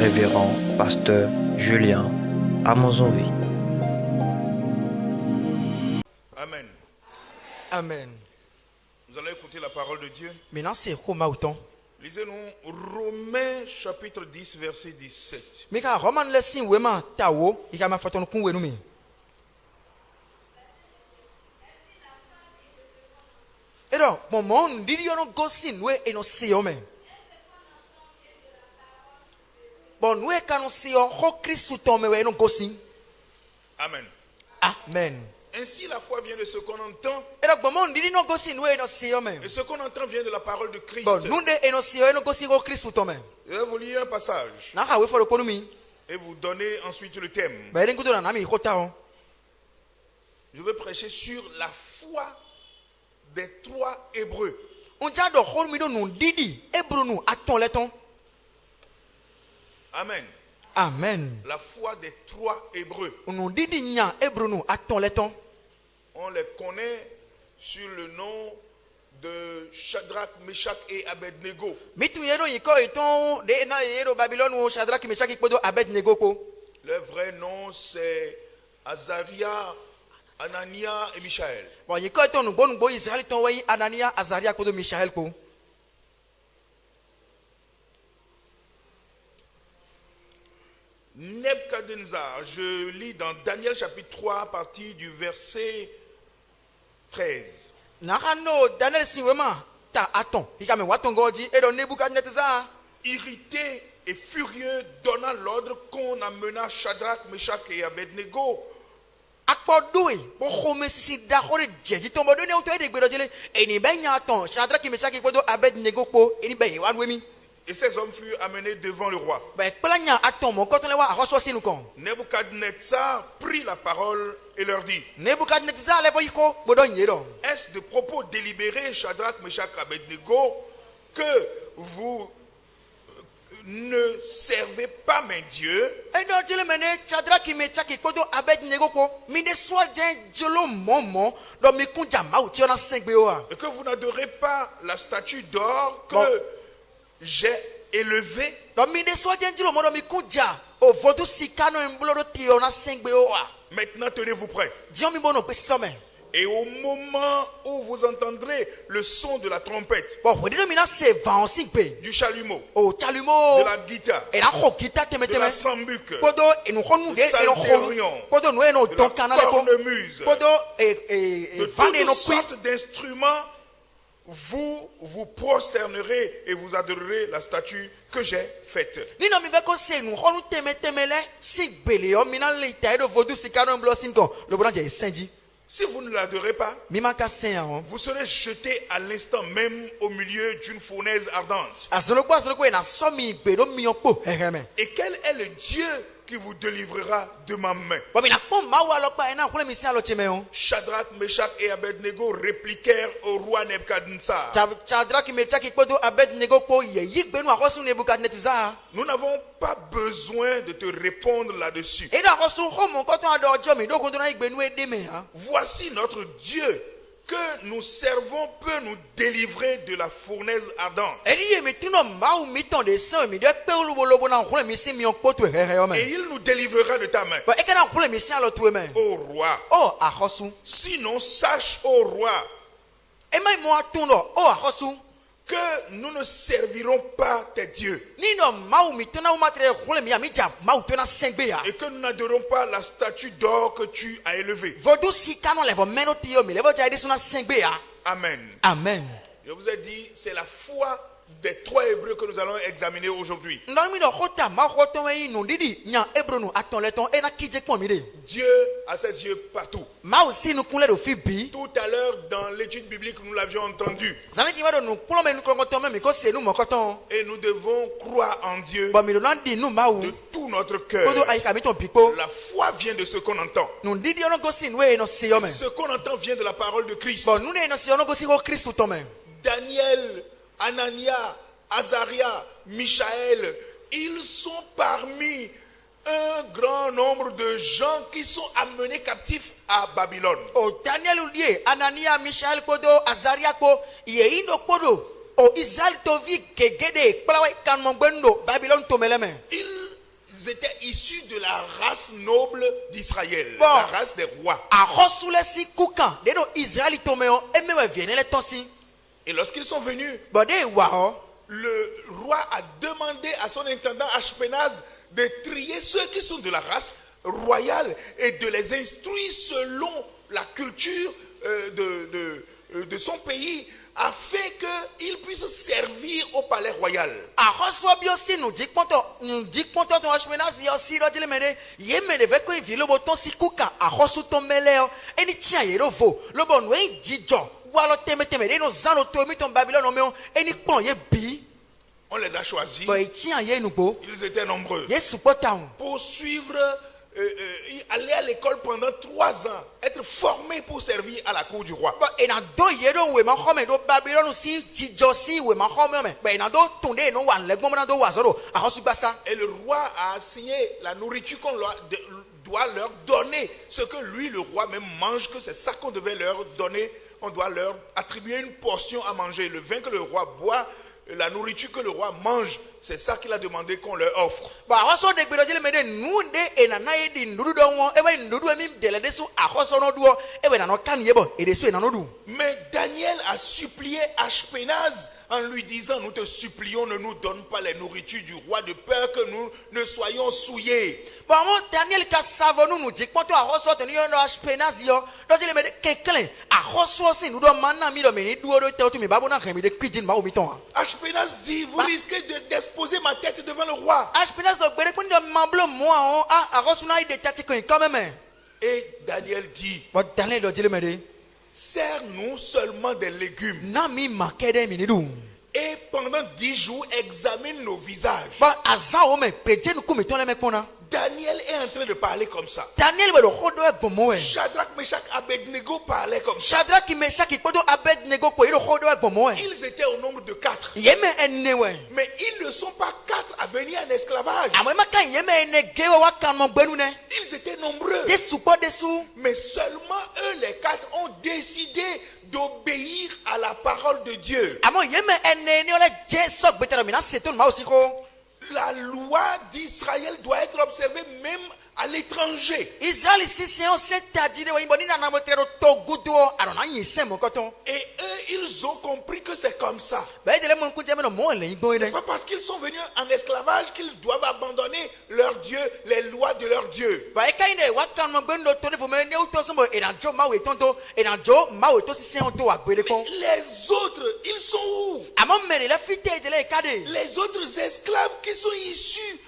révérend pasteur Julien Amonzovi. Amen. Amen. Nous allons écouter la parole de Dieu. Maintenant, c'est Roma autant. Lisez-nous Romains chapitre 10, verset 17. Mais quand Roman laisse vraiment tawo, il a ma façon de couper nous. Et donc, mon monde, dit yon gosi nous et nos siomé. Bon, nous quand nous siom, Christ sous ton mais nous gosi. Amen. Amen. Ainsi, la foi vient de ce qu'on entend. Et donc, mon monde, dit non gosi nous et nos siomé. Et ce qu'on entend vient de la parole de Christ. Bon, nous et nos siom, nous gosi Christ sous ton mais. Je vais vous lire un passage Na ha we for economy. et vous donner ensuite le thème. Ba ren kudo na mi hota. Je vais prêcher sur la foi des trois Hébreux. On ja do hol mi do nu didi Hébreu nu aton leton. Amen. Amen. La foi des trois Hébreux. On didi nya Hébreu nu aton leton. On les connaît sur le nom de Shadrach, Meshach et Abednego. Mitu yero yiko iton de na yero Babylone ou Shadrach Meshach kodo Abednego ko. Leur vrai nom c'est Azaria, Anania et Michaël. Bon yiko iton nu bon bo Israël ton wi Anania, Azaria kodo Michaël ko. Nebuchadnezzar, je lis dans Daniel chapitre 3 à partir du verset 13. Nakano Daniel siwema ta aton. Ikame watongo di e do Nebukadnezar. Irrité et furieux, donna l'ordre qu'on amena Shadrach, Meshach et Abednego. Akpodoi bo khome sida khore jeji tombo do ne oto e de gbedo jele eni be nya aton Shadrach Meshach kodo Abednego ko eni be wan wemi. Et ces hommes furent amenés devant le roi. Nebuchadnezzar prit la parole et leur dit: Est-ce de propos délibérés, Shadrach, Meshach, Abednego, que vous ne servez pas mes dieux? Et que vous n'adorez pas la statue d'or que j'ai élevée? Maintenant, tenez-vous prêts. Et au moment où vous entendrez le son de la trompette, du chalumeau, de la guitare, de la sambuc, du psalterion, de la cornemuse, de toutes sortes d'instruments, vous vous prosternerez et vous adorerez la statue que j'ai faite. Si vous ne l'adorez pas, vous serez jeté à l'instant même au milieu d'une fournaise ardente. Et quel est le Dieu qui vous délivrera de ma main? Shadrach, Meshach et Abednego répliquèrent au roi Nebuchadnezzar: Nous n'avons pas besoin de te répondre là-dessus. Voici notre Dieu que nous servons peut nous délivrer de la fournaise ardente. Et il nous délivrera de ta main. Ô roi. Sinon, sache, ô roi, que nous ne servirons pas tes dieux. Et que nous n'adorons pas la statue d'or que tu as élevée. Amen. Amen. Je vous ai dit, c'est la foi des trois Hébreux que nous allons examiner aujourd'hui. Dieu a ses yeux partout. Tout à l'heure, dans l'étude biblique, nous l'avions entendu. Et nous devons croire en Dieu de tout notre cœur. La foi vient de ce qu'on entend. Ce qu'on entend vient de la parole de Christ. Daniel, Anania, Azaria, Michaël, ils sont parmi un grand nombre de gens qui sont amenés captifs à Babylone. Daniel, Anania, Michaël, Azaria, ils étaient issus de la race noble d'Israël, Bon. la race des rois. Arosule si kukan. De no Israeli tomeo. Emewe viene le tonsi. Et lorsqu'ils sont venus, Bon de wao. le roi a demandé à son intendant Ashpenaz de trier ceux qui sont de la race royale et de les instruire selon la culture de son pays afin qu'ils puissent servir au palais royal. Aroswa biosi nous dit ponto ton ashmenaz yo si ro dile mede. Ye mede ve ko vi lo boton si kukan. Arosu to meleo. Eni tia ye lo vo. Lo bon we dijo. Walo teme de no zano to mi ton Babylone omeo. Eni pon ye bi. On les a choisis, Bon tia ye nou bo. ils étaient nombreux. Ye supporta. Pour suivre, aller à l'école pendant 3 ans, être formés pour servir à la cour du roi. But ina do yedo we ma home do Babylon si jijo si we ma home me. But ina do tunde no wan le gbomo na do wazoro. Ahosu gbasa. Et le roi a assigné la nourriture qu'on doit leur donner. Ce que lui, le roi, même mange, que c'est ça qu'on devait leur donner. On doit leur attribuer une portion à manger. Le vin que le roi boit, la nourriture que le roi mange, c'est ça qu'il a demandé qu'on leur offre. Ba ahoso de gbedo dile mede nunde ina na ye di ndudu do won. Ewe ndudu emi dele desu ahoso no duo. Ewe na no kan yebo. E desu ina no du. Mais Daniel a supplié Ashpenaz en lui disant, nous te supplions, ne nous donne pas les nourritures du roi de peur que nous ne soyons souillés. Ba mo Daniel ka savonu nu dik ponto ahoso te ni yo no ashpenaz yo. Do dile mede keklen. Ahoso si ndudu manna mi do me ni duo do te otu mi babo na khemi de pidgin ma o mi ton. Ashpenaz dit, vous risquez d'exposer ma tête devant le roi. Ashpenaz do gbere kun do mamblo mo on ahoso na ide tati kun quand même. Et Daniel dit, But Daniel do dile mede. sers-nous seulement des légumes. Na mi makede mi ni du. Et pendant 10 jours, examine nos visages. But azan o me peje nu kumi ton le me kona. Daniel est en train de parler comme ça. Daniel we do hodo e gbomo e. Shadrach, Meshach, Abednego parlaient comme ça. Shadrach Meshach kodo Abednego ko iro hodo e gbomo e. Ils étaient au nombre de 4. Yeme enne we. Mais ils ne sont pas 4 à venir en esclavage. Amo ma kan yeme enne gewa wa kan mo gbenu ne. Ils étaient nombreux. Desu po desu. Mais seulement eux, les 4, ont décidé d'obéir à la parole de Dieu. Amo yeme enne ni ole je sok betero mi na seton ma osiko. La loi d'Israël doit être observée même à l'étranger. Israel si se on se tadire we mboni na motero to gudo arona yin se mo koton. Et eux, ils ont compris que c'est comme ça. Ba dele mo kunje me no mo le igbo C'est ene. pas parce qu'ils sont venus en esclavage qu'ils doivent abandonner leur Dieu, les lois de leur Dieu. Ba e kainde wa kan mo gbenu to ne fo me ne uto so mo e na jo ma we tonto e na jo ma we to si se on to wa gbere kon. Les autres, ils sont où? Amo mere le fite de le kade. Les autres esclaves qui sont issus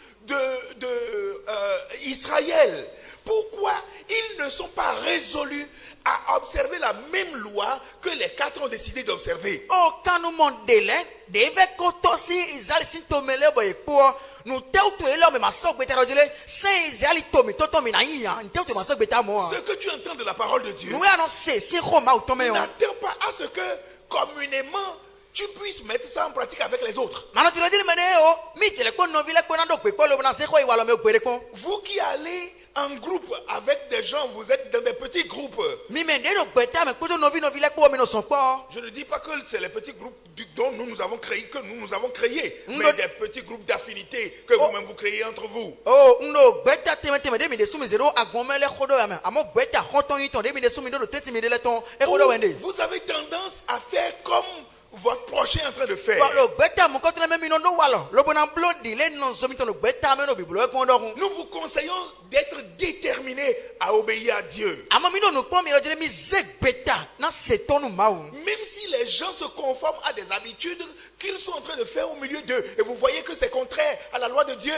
Israël. Pourquoi ils ne sont pas résolus à observer la même loi que les 4 ont décidé d'observer? O kanu mon dele deve ko to si Israel sin to mele bo epo nu teu to ele me maso gbeta rojele se Israel to mi to mi na yin an teu to maso gbeta mo. Ce que tu entends de la parole de Dieu, Nu ya no se si ko ma o to me o. n'attends pas à ce que communément tu puisses mettre ça en pratique avec les autres. Mano tu le dire mene o mi tele ko no vile ko na do pe ko lo na se ko iwa lo me gbere kon. Vous qui allez en groupe avec des gens, vous êtes dans des petits groupes. Mi me de do gbeta me ko to no vile ko mi no son po. Je ne dis pas que c'est les petits groupes dont nous avons créé, mais des petits groupes d'affinité que vous-même vous créez entre vous. Oh, no gbeta teme de mi de sumi zero agomele khodo ya me. Amo gbeta khoton yin ton de mi de sumi do teti mi de le ton e khodo wende. Vous avez tendance à faire comme votre prochain est en train de faire. Nous vous conseillons d'être déterminés à obéir à Dieu. Même si les gens se conforment à des habitudes qu'ils sont en train de faire au milieu d'eux et vous voyez que c'est contraire à la loi de Dieu,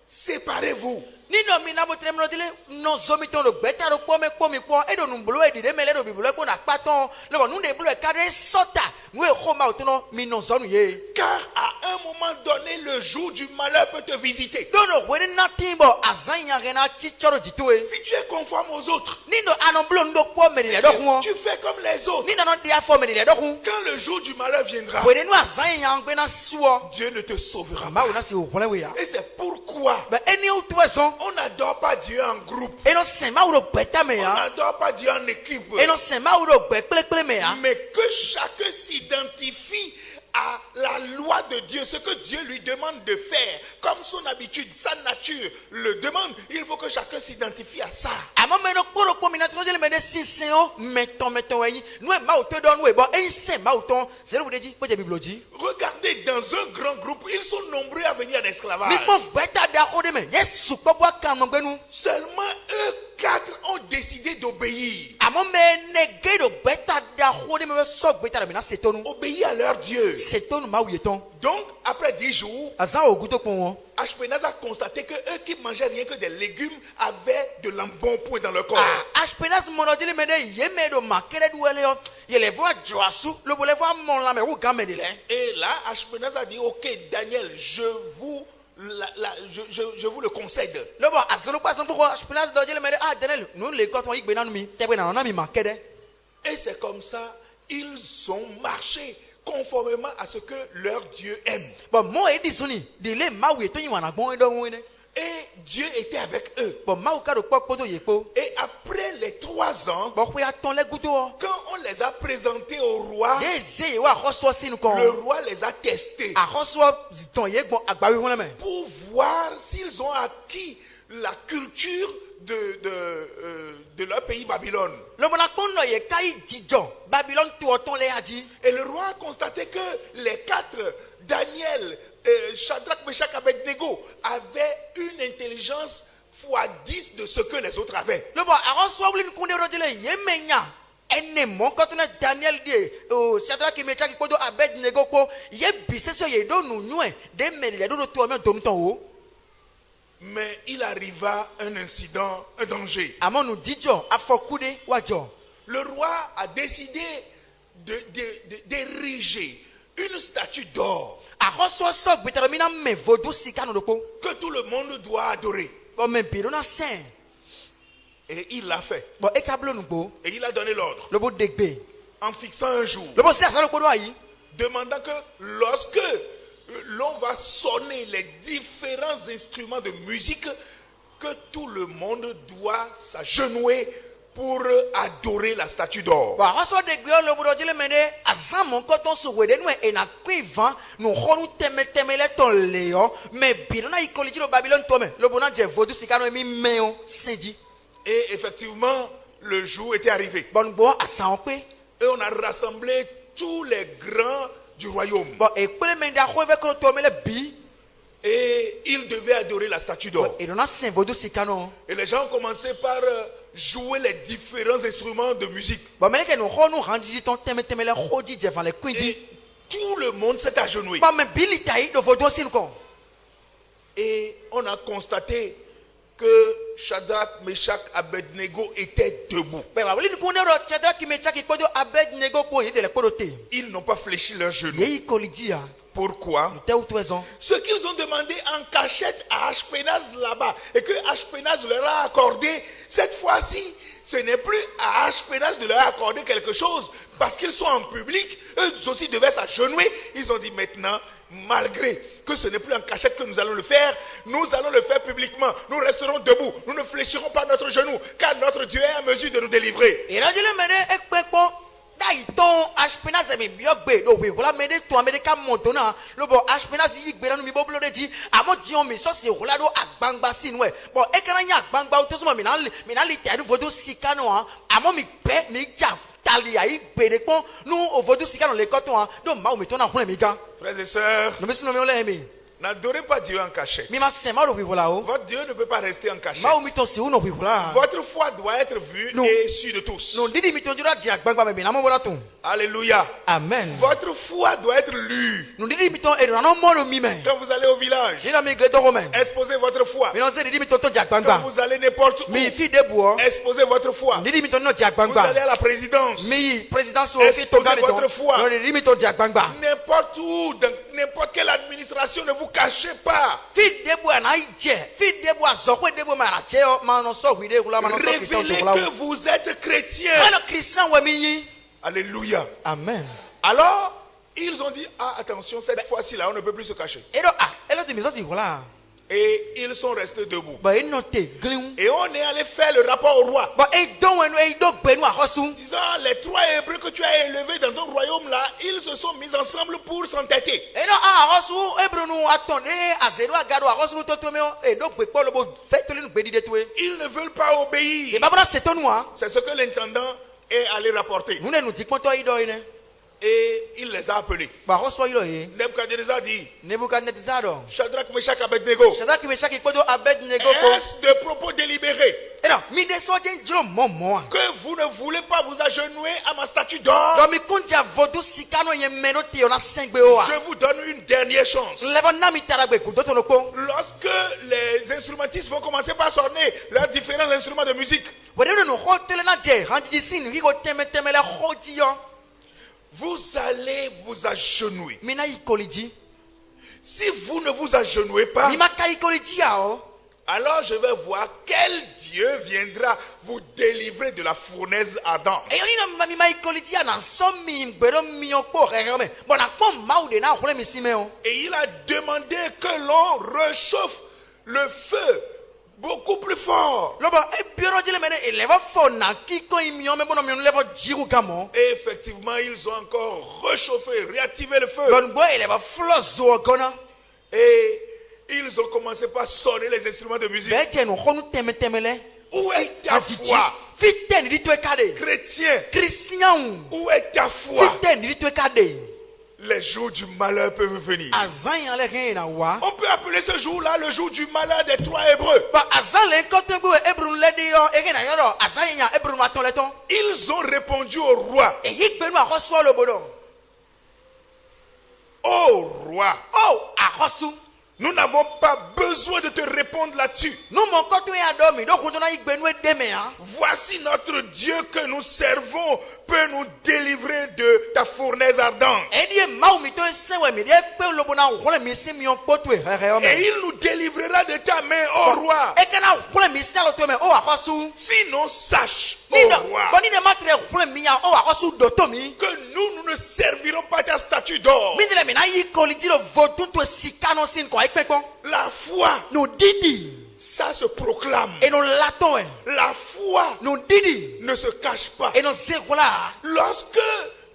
séparez-vous. Nino mina botre mno dile no zomito no beta ro po edo nu blo edi de mele do biblo ko na paton no nu de blo e kare sota nu e khoma otono mi no zonu ye. Car à un moment donné le jour du malheur peut te visiter. Do no we na timbo azanya rena chichoro jitwe. Si tu es conforme aux autres, Nino anon blo ndo po me le do hu. tu fais comme les autres. Nino no dia fo me le do hu. Quand le jour du malheur viendra, We nu azanya ngbe na suo. Dieu ne te sauvera Ma pas. una si o hole we ya. Et c'est pourquoi Ba eni utweson on n'adore pas Dieu en groupe. eno sema uro beta me On ya. n'adore pas Dieu en équipe. Eno sema uro gbe pele me ya. Mais que chacun s'identifie à la loi de Dieu, ce que Dieu lui demande de faire, comme son habitude, sa nature le demande, il faut que chacun s'identifie à ça. Amo meno kpolo kpo mina tro jele mede sinseo meton eyi nu e ma o te do nu e bo e se ma o ton zero wo deji po je biblo ji. Regardez, dans un grand groupe, ils sont nombreux à venir à l'esclavage. Mi po beta da o de me yesu po bo kan mo gbenu. Seulement eux 4 ont décidé d'obéir. Amo me nege do beta da o de me so beta da mina setonu. Obéir à leur Dieu. Setonu ma o yeton. Donc, après 10 jours, Azan o guto po won. Ashpenaz a constaté que eux qui mangeaient rien que des légumes avaient de l'embonpoint dans leur corps. Ashpenaz mono jele mede yeme do makere du ele yo. Yele vo joasu lo bo le vo mon la me o gan me de le. Et là, Ashpenaz a dit, ok, Daniel, je vous le concède. Lo bo azolo pas no bo Ashpenaz do jele mede Daniel nu le ko ton igbe nanu mi tebe na na mi makede. Et c'est comme ça, ils ont marché conformément à ce que leur Dieu aime. Bon mo e disuni de le ma o yeton yi wana gbon do won ne. Et Dieu était avec eux. Bon ma o ka do popo do yepo. Et après les 3 ans, Bon ko ya ton le guto o. quand on les a présentés au roi, Deze wa hoso sinu kon. le roi les a testés A hoso ton ye gbon agbawi won le me. pour voir s'ils ont acquis la culture de leur pays Babylone. Lo bona kon no ye kai dijo Babylone to ton le aji. Et le roi a constaté que les 4, Daniel, Shadrach, Meshach, Abednego, avaient une intelligence x10 de ce que les autres avaient. Lo bo a hoso wuli kun de rojele ye menya. Ene mon quand on a Daniel de Shadrach Meshach ko do Abednego ko ye biseso ye do nu nue de me le do to me do ton o. Mais il arriva un incident, un danger. Amon nous dijo afokude wajo. Le roi a décidé d'ériger une statue d'or A hoso so gbeteromina me vodu sikano do ko. que tout le monde doit adorer. Bon me biro na saint. Et il l'a fait. Bon e kablo nu bo. Et il a donné l'ordre Le bo degbe. en fixant un jour, Le bo se asalo ko do ayi. demandant que lorsque l'on va sonner les différents instruments de musique, que tout le monde doit s'agenouiller pour adorer la statue d'or. Bon hoso degbe le bo do jele mene azamo ko ton so wede nu e na kwivan nu honu teme le ton leo me biro na ikoliji lo Babylone to me. Le bo na je vodu sikano emi meo sedi. Et effectivement, le jour était arrivé. Bon bo asan pe. Et on a rassemblé tous les grands du royaume. Bon e pele menda ho ve ko to me le bi. Et ils devaient adorer la statue d'or. E do na sen vodu sikano. Et les gens ont commencé par jouer les différents instruments de musique. Bon mais que nous honu handi ton teme le hodi je van le kwindi. Et tout le monde s'est agenouillé. Bon mais bilitaï do vodu sin kon. Et on a constaté que Shadrach, Meshach, Abednego étaient debout. Ben wa wuli ko ne ro chadra ki mecha ki kodo Abednego ko yede le kodote. Ils n'ont pas fléchi leurs genoux. Ye koliji ya. Pourquoi? Te ou raison. Ce qu'ils ont demandé en cachette à Ashpenaz là-bas et que Ashpenaz leur a accordé, cette fois-ci, ce n'est plus à Ashpenaz de leur accorder quelque chose parce qu'ils sont en public, eux aussi devaient s'agenouiller. Ils ont dit maintenant, malgré que ce n'est plus en cachette que nous allons le faire, nous allons le faire publiquement. Nous resterons debout, nous ne fléchirons pas notre genou car notre Dieu est en mesure de nous délivrer. Et là je le mene ekpepo dai ton Ashpenaz mi biogbe do we hola mede to America montona lo bo Ashpenaz yi gbe nanu mi bo blo de ji amo dion mi so se hola do agbangba sinu e bo e kana nya agbangba o to so mi na li tadu vodo sikano an amo mi pe mi ja tali ayi gbere pon nu o vodo sikano le koto an do ma o mi to na hun mi gan Frères et sœurs, no mi sinu mi o le mi n'adorez pas Dieu en cachette. mi ma se ma do we hola o Votre Dieu ne peut pas rester en cachette. ma o mi to si uno we hola Votre foi doit être vue Non. et su de tous. no didi mi to jura di agbangba me na mo bola tun Alléluia. amen Votre foi doit être lue. no didi mi to e na no mo do mi me Quand vous allez au village, ni na mi gre to ko me exposez votre foi. mi no se didi mi to di Quand agbangba vous allez n'importe où, mi fi debu o exposez votre foi. Nidi mi to no di Vous agbangba. allez à la présidence, Mi président so Exposez fi to gari votre to. foi. No nidi mi to di agbangba. n'importe où, dans n'importe quelle administration, ne vous cachez pas. Fi debu na ije. Fi debu azo ko debu ma na che o ma no so wi de kula ma no so Christian Révélez to kula. que vous êtes chrétien. Ala Christian wa mi yin. Alléluia. Amen. Alors, ils ont dit, ah attention, cette fois-ci là, on ne peut plus se cacher. Elo elo ti mi so si kula. Et ils sont restés debout. Bah, il note glin. Et on est allé faire le rapport au roi. Bah, et donc, et donc, ben, à Rossou. Disant, les 3 Hébreux que tu as élevés dans ton royaume là, ils se sont mis ensemble pour s'entêter. Et non, à Rossou, Hébreux, nous attendez, à zéro, à garo, à Rossou, totomeo, et donc, Bekpo, le beau, faites-le, nous béni détruire. Ils ne veulent pas obéir. Et bah, voilà, c'est nous, hein. C'est ce que l'intendant est allé rapporter. Nous, nous disons, toi, il doit, hein. Et il les a appelés. Bah, Rossou, il doit, hein. Nebuchadnezzar dit, Nebuchadnezzar, Shadrach, Meshach, Abednego, Shadrach, Meshach, et Kodo, Abednego, est-ce de propos délibérés et non, mi deso jen jlo momo. que vous ne voulez pas vous agenouiller à ma statue d'or? Donc mi konja vodu sikano ye meno ti ona sengbe o. Je vous donne une dernière chance. Levo na mi taragbe ku doto loko. Lorsque les instrumentistes vont commencer par sonner leurs différents instruments de musique, Wede no hotel na je hanji sin ri go teme teme le hoji yo. vous allez vous agenouiller. Mina ikoliji. Si vous ne vous agenouillez pas, Mi maka ikoliji ya o. alors je vais voir quel Dieu viendra vous délivrer de la fournaise ardente. E yo ni na mi ma ikoliji ya na so mi gbero mi okpo rere. Bona po ma de na hole mi sime o. Et il a demandé que l'on réchauffe le feu beaucoup plus fort. Lobo e bioro jele mene e levo fo na kiko imi o me bono mi levo jiru gamo. Et effectivement, ils ont encore réchauffé, réactivé le feu. Don bo e levo flozo gona. Et ils ont commencé par sonner les instruments de musique. Beje no honu teme teme le. Où est ta foi? Fiten di to ekade. Chrétien, Christian. où est ta foi? Fiten di to ekade. Les jours du malheur peuvent venir. Azan yan le gen na wa. On peut appeler ce jour-là le jour du malheur des 3 Hébreux. Ba azan le kote go ebrun le de yo egen na yoro azan yan ebrun ma ton le ton. Ils ont répondu au roi. E yi gbe nu ahoso lo bodo. Ô roi, Oh, ahosu. nous n'avons pas besoin de te répondre là-dessus. Nu mo koto ya do mi do kun na yi gbe nu de me han. Voici notre Dieu que nous servons peut nous délivrer de ta fournaise ardente. E die mawu mi to sewe mi de pe lo bona hole mi si mi on poto e here o Et me. il nous délivrera de ta main, ô roi. E kana hole mi si alo to me o ahosu. Sinon, sache, Ni ô do roi, boni de matre hole mi ya o ahosu do to mi. que nous ne servirons pas ta statue d'or. Mi de me na yi koliji lo vodu to sikano sin ko ipekon. La foi, No didi. ça se proclame. E no laton e. La foi No didi. ne se cache pas. E no zegola. Lorsque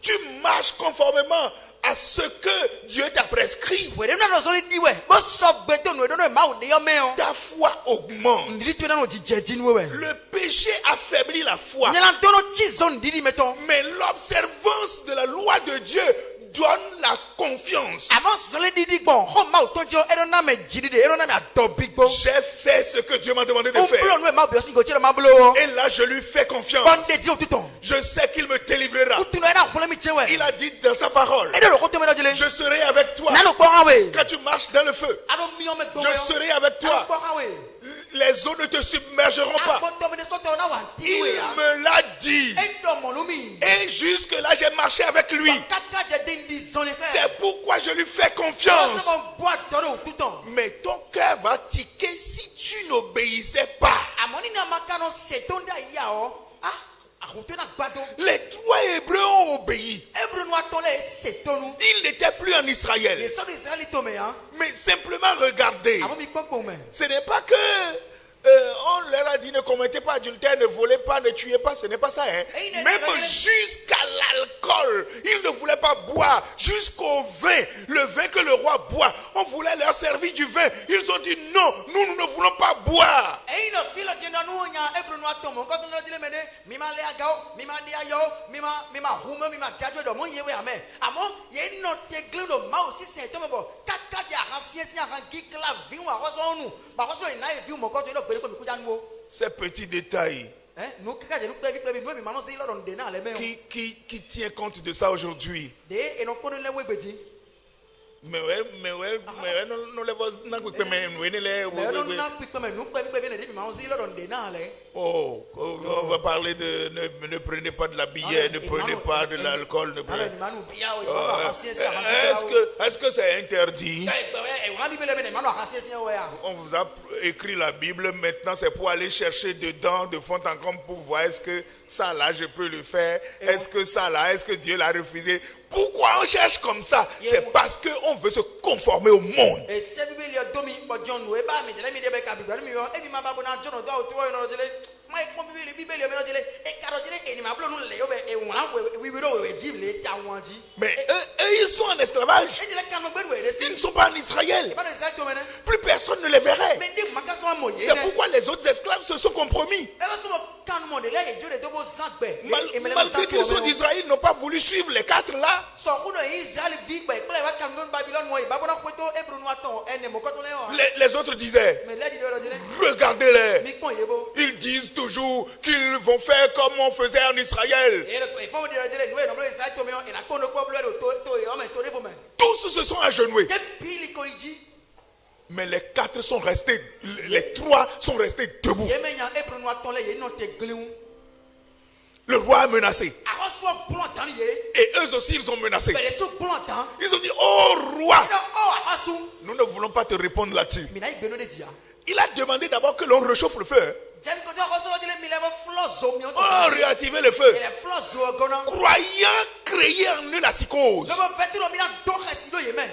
tu marches conformément à ce que Dieu t'a prescrit, Wede na no so di we. Bo so gbe to no do no ma o de yo me o. ta foi augmente. Ndiri to na no jijeji nu we. Le péché affaiblit la foi. Nyala to no chi zone didi meton. Mais l'observance de la loi de Dieu donne la confiance. Amo so le didi gbon. Ho ma o tonjo e do na me jidide e do na me adobigbo. J'ai fait ce que Dieu m'a demandé de O faire. blo no e ma bi o singo chiro ma blo. Et là, je lui fais confiance. Bande di o tuton. Je sais qu'il me délivrera. Utu no e na hole mi chewe. Il a dit dans sa parole, E do lo ko to me do jele. je serai avec toi Na no gbo hawe. quand tu marches dans le feu. Ado mi o me gbo. Je serai avec Na no gbo toi. hawe. Les eaux ne te submergeront pas. Abo to me de so to na wa ti Il we ya. me l'a dit. E do mo lu mi. Et jusque-là, j'ai marché avec lui. Kaka je de ndi zone fe. C'est pourquoi je lui fais Se confiance. mo bo toro tuton. Mais ton cœur va tiquer si tu n'obéissais pas. Amoni na makano setonda ya o. Ah, ahuto na gbado. Les 3 Hébreux ont obéi. Ebru no atole setonu. Ils n'étaient plus en Les Israël. soldats d'Israël to me hein. Mais simplement regardez. Amo mi kpokpo me. Ce n'est pas que on leur a dit ne commettez pas adultère, ne volez pas, ne tuez pas. Ce n'est pas ça. Hein. Même jusqu'à l'alcool, ils ne voulaient pas boire. Jusqu'au vin, le vin que le roi boit. On voulait leur servir du vin. Ils ont dit non, nous ne voulons pas boire. E ino filo jenda nu nya ebru no atomo. Ko to no dile mede. Mi ma le agao, mi ma dia yo, mi ma humo, mi ma jajo do mo yewe ame. Amo ye no tegle no ma o si se to me bo. Kaka dia hansie si han gikla viu a koso nu. Ba koso ina e viu mo ko to no gbere ko mi kuja nu o. Ces petits détails No kaka je nu pe bi no mi ma no si lo don de na le me o. qui tient compte de ça aujourd'hui. De e no ko no le we gbeti. Mais non les voix n'a que mais les Le no na pipe me nu pe bi ne de mi ma no si lo don de na le. oh, on va parler de ne prenez pas de la bière, ne prenez pas de l'alcool, ne prenez. Est-ce que c'est interdit? On vous a écrit la Bible, maintenant c'est pour aller chercher dedans de fond en comble pour voir est-ce que ça là je peux le faire, est-ce que ça là, est-ce que Dieu l'a refusé? Pourquoi on cherche comme ça? C'est parce qu'on on veut se conformer au monde. ese bibeli odomi bojon we ba mi jele mi de be ka bibeli mi yo e mi ma ba bona jono do o tiwo no jele mai ko bibeli o me no jele e karo jele e ni ma blo nu le yo be e won we bibeli we jible ta won ji Mais eux, ils sont en esclavage. e jele kan no gbe we Ils ne sont pas en Israël. e ba no sa to mene Plus personne ne les verrait. me de maka so mo ye C'est pourquoi les autres esclaves se sont compromis. e ba so kan mo de le e jore do bo san gbe Malgré qu'ils sont d'Israël, ils n'ont pas voulu suivre les quatre là. so kuno Israel vi gbe pele wa kan no Babylone mo e ba bona kweto ebru nu aton ene mo ko to le o Les autres disaient, me le di do jele regardez-les. mi pon yebo Ils disent toujours qu'ils vont faire comme on faisait en Israël. e fo mo de jele nu e no blo sa to me o e na ko no ko blo to e o me to de fo me Tous se sont agenouillés. ke pili ko ji Mais les quatre sont restés, les trois sont restés debout. ye me nya ebru nu aton le ye no te gliun Le roi a menacé. a so plan tan ye Et eux aussi, ils ont menacé. be so plan tan Ils ont dit, oh roi, no o a su nous ne voulons pas te répondre là-dessus. mi na igbe no de dia Il a demandé d'abord que l'on réchauffe le feu. jemi ko to a so jele mi le mo flozo mi o to Oh, réactiver le feu. ele flozo gona Croyant créer en eux la psychose. no bo vetro mi na do khasido ye me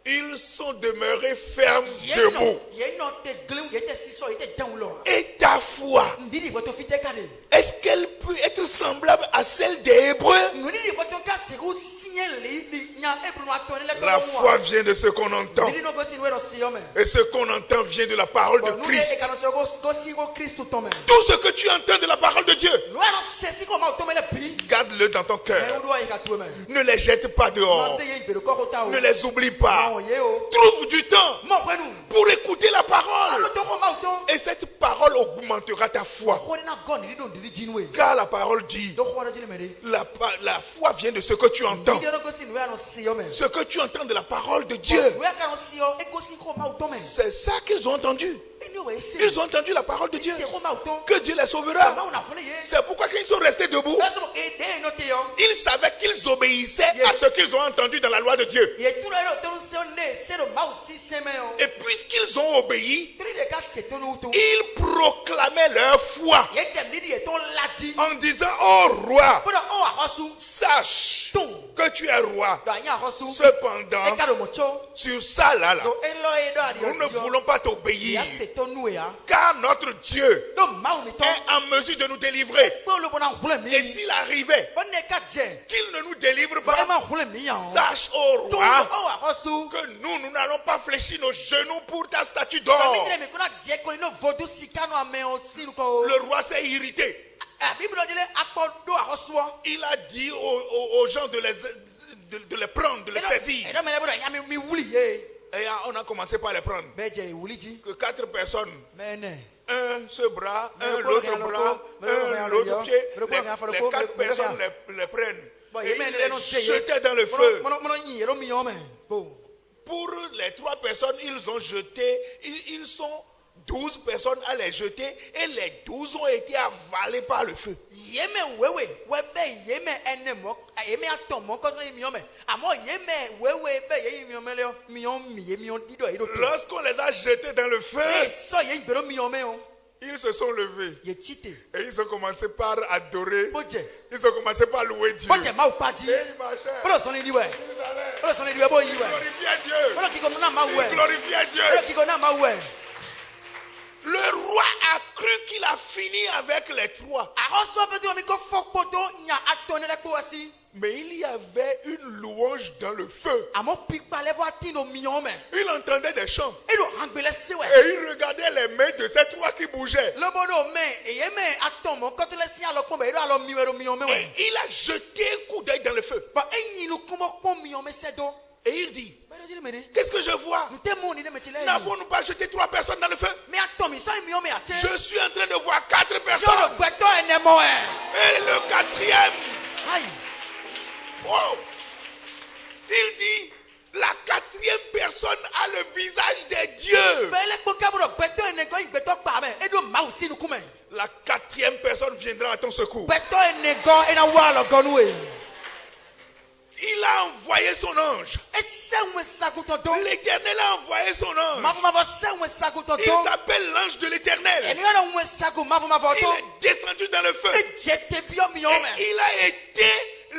Ils sont demeurés fermes debout. ye no te gliun ye te siso ye te dan lo Et ta foi, ndiri ko to fite kade est-ce qu'elle peut être semblable à celle des Hébreux? ndiri ko to ka se ko signal li nya ebru nu aton le to La foi vient de ce qu'on entend. ndiri no go si we no si o me Et ce qu'on entend vient de la parole de nous e Christ. ka no so go si go Christ to me Tout ce que tu entends de la parole de Dieu, no no se si ko ma to me le bi garde-le dans ton e cœur. o do ai ka to me Ne les jette pas no dehors. se ye ibero ko ta o Ne les oublie pas. no ye o Trouve du temps mo kwenu pour écouter la parole. no to ko ma to Et cette parole augmentera ta foi. ko na go ni do ndiri jinwe Car la parole dit, do ko na jile mere la foi vient de ce que tu entends. ndiri no go si no si o me Ce que tu entends de la parole de Dieu. we ka no si o e go si ko ma to me C'est ça qu'ils ont entendu. e ni o e si Ils ont entendu la parole de Dieu. si ko ma to Que Dieu les sauvera. ma una ko le ye C'est pourquoi qu'ils sont restés debout. eso e de no te yo Ils savaient qu'ils obéissaient à ce qu'ils ont entendu dans la loi de Dieu. ye tu no to se o ne se ro ma o si se me o Et puisqu'ils ont obéi, tri de ka se to no to ils proclamaient leur foi ye te ndiri e to lati en disant, oh roi, ko o a hosu sache que tu es roi. do anya hosu e Cependant, ka do mo cho sur ça là, do e lo e do ari nous ne voulons pas t'obéir. ya se to nu ya Car notre Dieu do ma o mi to est en mesure de nous délivrer. po lo bona hule mi Et s'il arrivait bo ne ka je qu'il ne nous délivre ba e pas, ma hule mi ya o sache, oh do roi, o a hosu que nous n'allons pas fléchir nos genoux pour ta statue mi d'or. dire mi ko na je ko no vodu sikano ame o si ko Le roi s'est irrité. Bible dit akpo do a hosu o Il a dit aux gens de les prendre, de les saisir. e do me le bo ya mi wuli ye Et on a commencé par les prendre. be je wuli ji Que 4 personnes, mene un ce bras, un Mais l'autre le bras, mais un l'autre pied. mais Les 4 personnes les prennent. Bon, Et il mène ils les les jetaient dans le feu. Bon. Pour les 3 personnes, ils ont jeté, ils sont 12 personnes à les jeter et les 12 ont été avalés par le feu. Yeme wewe webe yeme enemo yeme atomo ko so mi ome amo yeme wewe be ye mi ome le mi on dido ido Lorsqu'on les a jetés dans le feu, so ye ibero mi ome o ils se sont levés ye chite et ils ont commencé par adorer. boje Ils ont commencé par louer Dieu. boje ma upati Et ma chère, bro so ni diwe ils allaient bro so ni diwe bo yiwe glorifier Dieu. bro ki ko na ma we Ils glorifiaient Dieu. bro ki ko na ma we Le roi a cru qu'il a fini avec les 3. a so fe do mi ko fokpoto nya atone le ko asi Mais il y avait une louange dans le feu. amo pipa le vo atino mi ome Il entendait des chants. e do hangbele sewe Et il regardait les mains de ces 3 qui bougeaient. lobodo me yeme atomo ko to le si alo pon be do alo mi ome we Et il a jeté un coup d'œil dans le feu. ba enyi lu kumo pon mi ome sedo Et il dit, bero jiri mere qu'est-ce que je vois? Ntemoni ne metile. N'avons-nous pas jeté 3 personnes dans le feu? Me atomi so mi ome ate. Je suis en train de voir 4 Yo personnes. gbeto enemo e. Et le 4e, Aïe. wow, il dit, la 4e personne a le visage des dieux. Bele poka bro gbeto enego gbeto pa me. Edo ma usi nu kume. La 4e personne viendra à ton secours. Gbeto enego ena wa lo gonu e. Il a envoyé son ange. Esenwe sakutoto. L'Éternel a envoyé son ange. Mafu mavo senwe sakutoto. Il s'appelle l'ange de l'Éternel. Eni ona unwe saku mafu mavo Il to. est descendu dans le feu. Ejete bio mi ome. Et il a été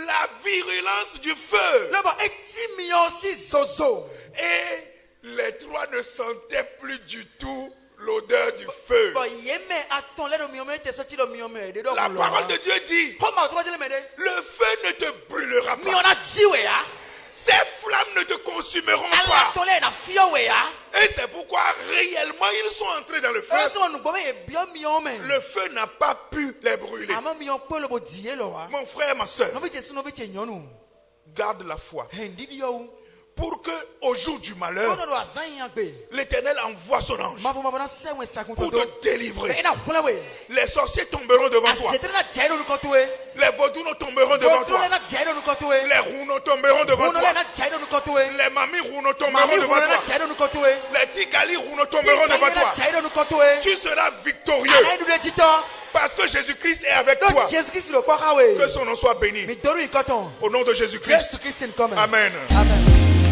la la virulence du feu. Lobo eti mi aussi zozo. Et les trois ne sentaient plus du tout l'odeur du feu. Bon yeme aton le do mi ome te soti do mi ome de do. La parole de Dieu dit, Ho ma tro jele me de. le feu ne te brûlera Mi pas. ona jiwe ya. Ces flammes ne te consumeront Ala pas. ton le na fio we ya. Et c'est pourquoi réellement ils sont entrés dans le feu. Ese wonu bo me bio mi ome. Le feu n'a pas pu les brûler. Ama mi on pe lo bo die lo wa. Mon frère, ma soeur, No bi Jesu no bi che nyonu. garde la foi. Hendi yo. Pour que au jour du malheur, Ono do azan yan gbe. l'Éternel envoie son ange Ma fo ma bona se wen sakun pour to. te délivrer. E na hula we. Les sorciers tomberont devant toi. Asetre na jairo nu koto we. Les vaudous tomberont devant Koto le toi. na jairo nu koto we. Les roues tomberont devant Ono le toi. na jairo nu koto we. Les mamies roues tomberont Mami devant hula na toi. jairo nu koto we. Les tigali roues tomberont devant na toi. jairo nu koto we. Tu seras victorieux Ala du de jito. parce que Jésus-Christ est avec Donc toi. Jésus Christ le kwa we. Que son nom soit béni. Mi doru ikoton. Au nom de Jésus-Christ. Jésus Christ in come. Amen. Amen.